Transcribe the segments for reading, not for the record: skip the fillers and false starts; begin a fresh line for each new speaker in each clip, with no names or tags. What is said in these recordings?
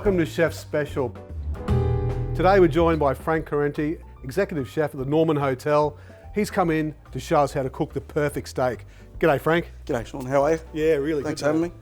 Welcome to Chef Special. Today we're joined by Frank Correnti, Executive Chef at the Norman Hotel. He's come in to show us how to cook the perfect steak. G'day Frank.
G'day Sean, how are you?
Yeah, really
Thanks
good.
for having me.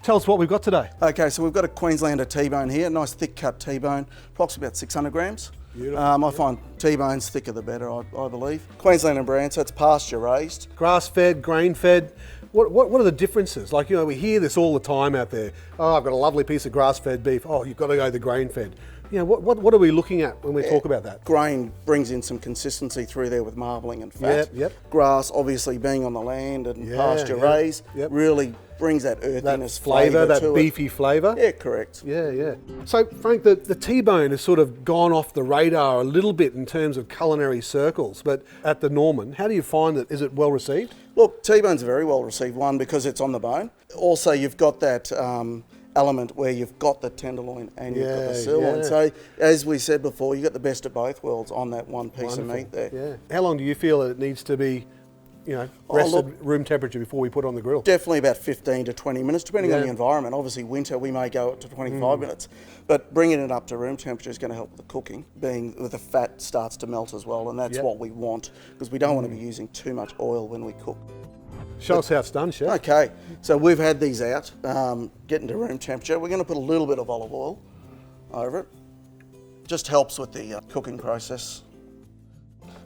Tell us what we've got today.
Okay, so we've got a Queenslander T-bone here, nice thick cut T-bone, approximately about 600 grams.
Beautiful.
I find T-bones thicker the better, I believe. Queenslander brand, so it's pasture raised.
Grass-fed, grain-fed. What are the differences? Like, you know, we hear this all the time out there. Oh, I've got a lovely piece of grass-fed beef. Oh, you've got to go the grain-fed. You know, what are we looking at when we talk about that?
Grain brings in some consistency through there with marbling and fat.
Yep.
Grass, obviously being on the land and pasture raised, really brings that earthiness, flavour
that
to
beefy flavour.
Yeah, correct.
Yeah. So, Frank, the T-bone has sort of gone off the radar a little bit in terms of culinary circles, but at the Norman, how do you find it? Is it well received?
Look, T-bone's very well received, one, because it's on the bone. Also, you've got that element where you've got the tenderloin and you've got the sirloin. So, as we said before, you've got the best of both worlds on that one piece of meat there.
Yeah. How long do you feel that it needs to be, you know, rested room temperature before we put it on the grill?
Definitely about 15 to 20 minutes, depending on the environment. Obviously, winter, we may go up to 25 minutes. But bringing it up to room temperature is going to help with the cooking, being that the fat starts to melt as well, and that's what we want, because we don't want to be using too much oil when we cook.
Show us how it's done, Chef.
Okay, so we've had these out, getting to room temperature. We're going to put a little bit of olive oil over it. Just helps with the cooking process.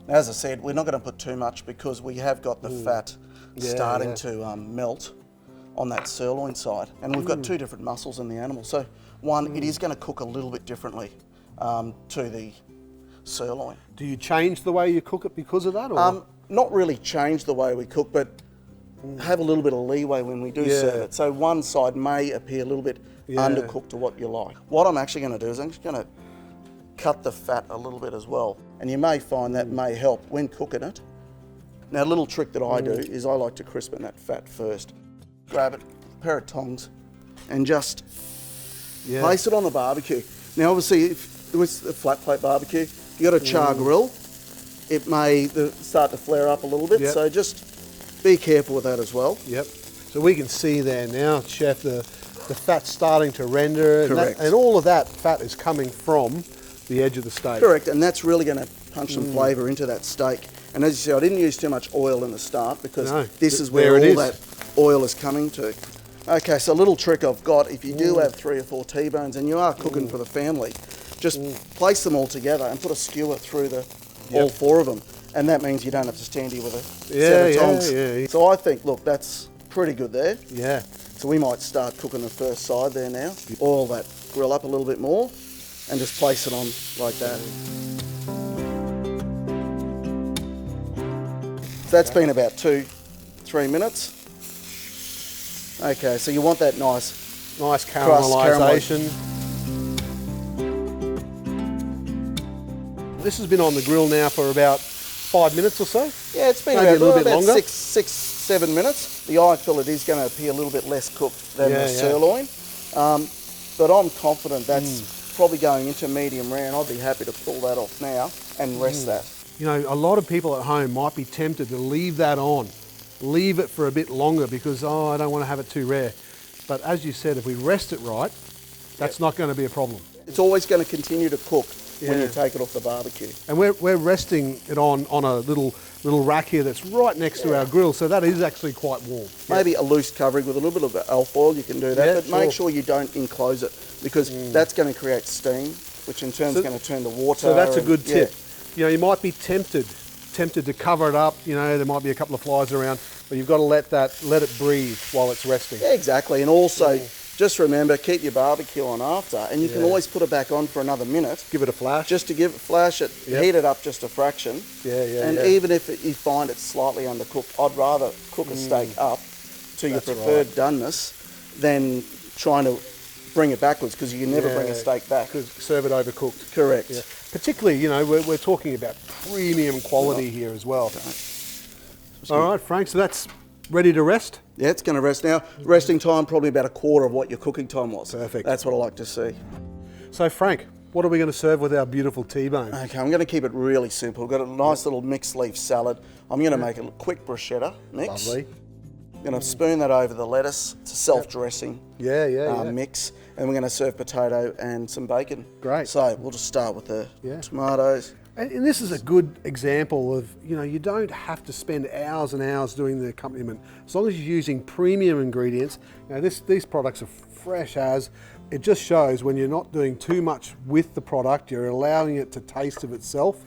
Now, as I said, we're not going to put too much because we have got the fat starting to melt on that sirloin side. And we've got two different muscles in the animal. So one, it is going to cook a little bit differently to the sirloin.
Do you change the way you cook it because of that? Or?
Not really change the way we cook, but have a little bit of leeway when we do serve it. So one side may appear a little bit undercooked to what you like. What I'm actually going to do is I'm just going to cut the fat a little bit as well. And you may find that may help when cooking it. Now, a little trick that I do is I like to crispen that fat first. Grab it, a pair of tongs, and just place it on the barbecue. Now, obviously, if it was a flat plate barbecue, if you've got a char grill, it may start to flare up a little bit. So just be careful with that as well.
Yep. So we can see there now, Chef, the fat's starting to render.
Correct.
And all of that fat is coming from the edge of the steak.
Correct, and that's really going to punch some flavour into that steak. And as you see, I didn't use too much oil in the start because this is where all that oil is coming to. Okay, so a little trick I've got, if you do have 3 or 4 T-bones and you are cooking for the family, just place them all together and put a skewer through all 4 of them. And that means you don't have to stand here with a set of tongs. So I think, look, that's pretty good there.
Yeah.
So we might start cooking the first side there now. Oil that grill up a little bit more and just place it on like that. So that's been about 2-3 minutes. Okay, so you want that nice
caramelisation. This has been on the grill now for about 5 minutes or so?
Yeah, it's been
maybe a little bit longer.
6-7 minutes. The eye fillet is going to appear a little bit less cooked than the sirloin. But I'm confident that's probably going into medium rare, and I'd be happy to pull that off now and rest that.
You know, a lot of people at home might be tempted to leave that on. Leave it for a bit longer because, I don't want to have it too rare. But as you said, if we rest it right, that's not going to be a problem.
It's always going to continue to cook when you take it off the barbecue.
And we're resting it on a little rack here that's right next to our grill, so that is actually quite warm.
Maybe a loose covering with a little bit of alf oil, you can do that, but make sure you don't enclose it because that's going to create steam, which in turn is going to turn the water.
So that's a good tip. You know, you might be tempted to cover it up, you know, there might be a couple of flies around, but you've got to let it breathe while it's resting.
Yeah, exactly, and also just remember, keep your barbecue on after, and you can always put it back on for another minute.
Give it a flash.
Just to flash it, heat it up just a fraction. And even if you find it's slightly undercooked, I'd rather cook a steak up to your preferred doneness than trying to bring it backwards, because you can never bring a steak back.
Serve it overcooked.
Correct.
Yeah. Particularly, you know, we're talking about premium quality here as well. All right, Frank, so that's ready to rest?
Yeah, it's going to rest now. Resting time, probably about a quarter of what your cooking time was.
Perfect.
That's what I like to see.
So Frank, what are we going to serve with our beautiful T-bone?
Okay, I'm going to keep it really simple. We've got a nice little mixed leaf salad. I'm going to make a quick bruschetta mix.
Lovely.
I'm going to spoon that over the lettuce. It's a self-dressing mix. And we're going to serve potato and some bacon.
Great.
So we'll just start with the tomatoes.
And this is a good example of, you don't have to spend hours and hours doing the accompaniment. As long as you're using premium ingredients, these products are fresh as. It just shows when you're not doing too much with the product, you're allowing it to taste of itself,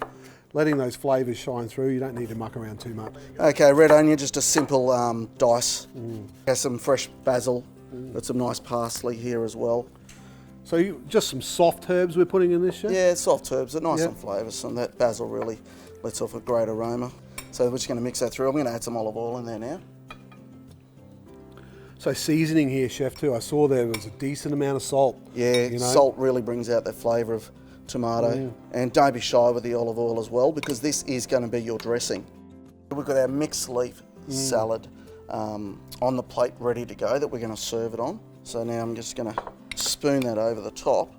letting those flavours shine through. You don't need to muck around too much.
Okay, red onion, just a simple dice. Has some fresh basil, got some nice parsley here as well.
So just some soft herbs we're putting in this, Chef?
Yeah, soft herbs, they're nice and flavoursome. That basil really lets off a great aroma. So we're just going to mix that through. I'm going to add some olive oil in there now.
So seasoning here, Chef, too. I saw there was a decent amount of salt.
Yeah, salt really brings out that flavour of tomato. And don't be shy with the olive oil as well, because this is going to be your dressing. We've got our mixed leaf salad on the plate ready to go that we're going to serve it on. So now I'm just going to spoon that over the top.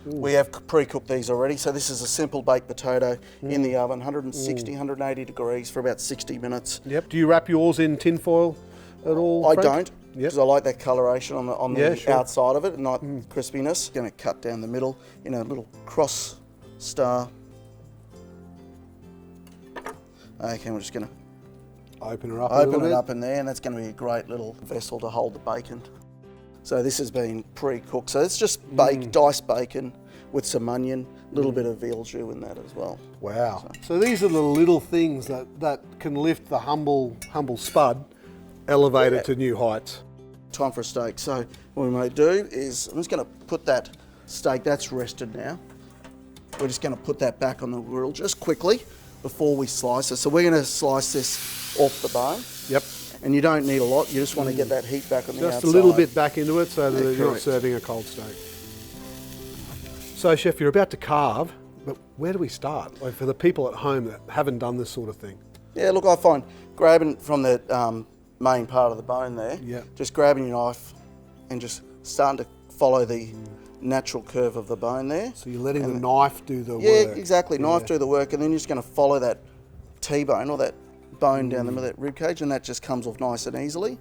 We have pre-cooked these already, so this is a simple baked potato in the oven, 160, 180 degrees for about 60 minutes.
Yep. Do you wrap yours in tin foil at all,
I
Frank?
don't, because I like that coloration on the
sure.
outside of it, and not crispiness. Going to cut down the middle in a little cross star. Okay, we're just going to
open her up
open it up in there, and that's going to be a great little vessel to hold the bacon. So this has been pre-cooked. So it's just diced bacon with some onion, a little bit of veal jus in that as well.
Wow. So these are the little things that can lift the humble spud, elevate it to new heights.
Time for a steak. So what we may do is, I'm just going to put that steak, that's rested now. We're just going to put that back on the grill just quickly before we slice it. So we're going to slice this off the bone.
Yep.
And you don't need a lot, you just want to get that heat back on the outside.
Just a little bit back into it so that you're not serving a cold steak. So, Chef, you're about to carve, but where do we start? Like for the people at home that haven't done this sort of thing.
Yeah, look, I find grabbing from the main part of the bone there, just grabbing your knife and just starting to follow the natural curve of the bone there.
So you're letting the knife do the work.
Yeah, exactly, knife do the work, and then you're just going to follow that T-bone or that bone down the middle of that rib cage, and that just comes off nice and easily.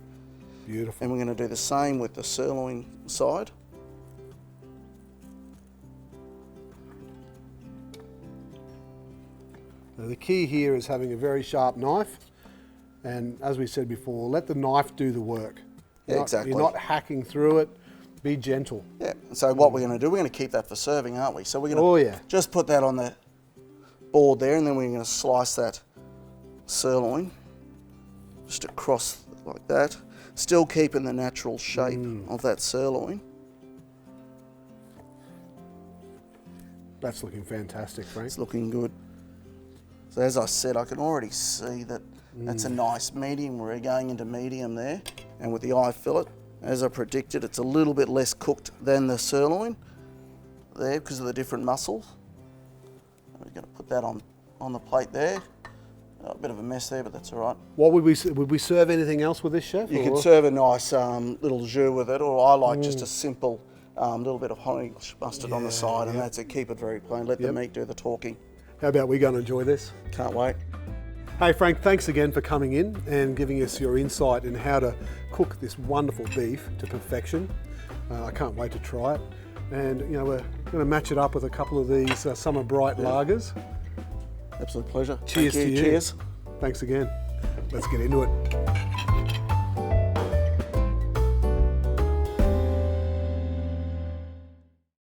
Beautiful.
And we're going to do the same with the sirloin side.
Now the key here is having a very sharp knife, and as we said before, let the knife do the work.
Exactly.
You're not hacking through it. Be gentle.
Yeah. So what we're going to do, we're going to keep that for serving, aren't we? So we're going to just put that on the board there, and then we're going to slice that sirloin just across like that, still keeping the natural shape of that sirloin.
That's looking fantastic, Frank.
It's looking good. So as I said, I can already see that that's a nice medium. We're going into medium there, and with the eye fillet, as I predicted, it's a little bit less cooked than the sirloin there because of the different muscles. We're going to put that on the plate there. A bit of a mess there, but that's all right.
What would we serve anything else with this, Chef?
You can serve a nice little jus with it, or I like just a simple little bit of honey mustard on the side, and that's it. Keep it very plain. Let the meat do the talking.
How about we go and enjoy this?
Can't wait.
Hey Frank, thanks again for coming in and giving us your insight in how to cook this wonderful beef to perfection. I can't wait to try it. And we're going to match it up with a couple of these Summer Bright lagers.
Absolute pleasure.
Cheers to you.
Cheers.
Thanks again. Let's get into it.